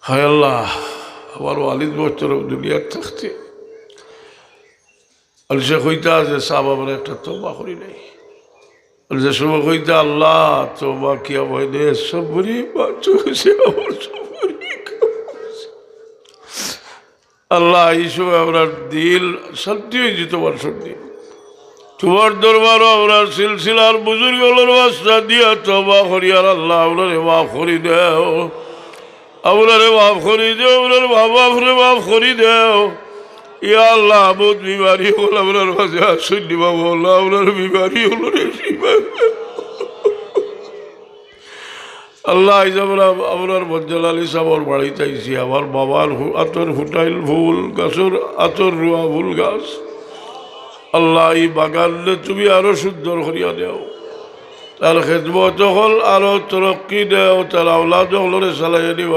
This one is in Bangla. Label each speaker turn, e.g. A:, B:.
A: হায় আল্লাহ, আমার ওয়ালিদ বছর দুনিয়ার থাকতে সে কইতা যে সাহাব আমার একটা তওবা করি নাই। যে সময় কইতা আল্লাহ তওবা কি আমার সবরি বাঁচছে আমার সবরি। আল্লাহ এই সময় আমরা দিল শান্তি হয়েছি তোমার সত্যি। তোমার দরবারও আমরা সিলসিলার বুজুর্গগুলোর বাস্তা দিয়া তওবা করি। আর আল্লাহ আপনারে মাফ করি দেও, আপনারে মাফ করি দেও, আপনার বাবা আপনি মাফ করি দেও। ইয়া আল্লাহ বহুত বিমারি হল আপনার মাঝে আসেননি বাবু, আল্লাহ আপনার বিমারি হল রে আল্লাহ। আপনার মজ্জাল আলী সাহর বাড়িতে আইসি, আমার বাবার আতর ফুটাইল ফুল গাছের আতর রুয়া ফুল গাছ। আল্লাহ এই বাগানে তুমি আরো সুন্দর করিয়া দেও, তার খেদমত হল আরো তরক্কি দেও, তার আওলাদ হলরে চালাইয়া দিবার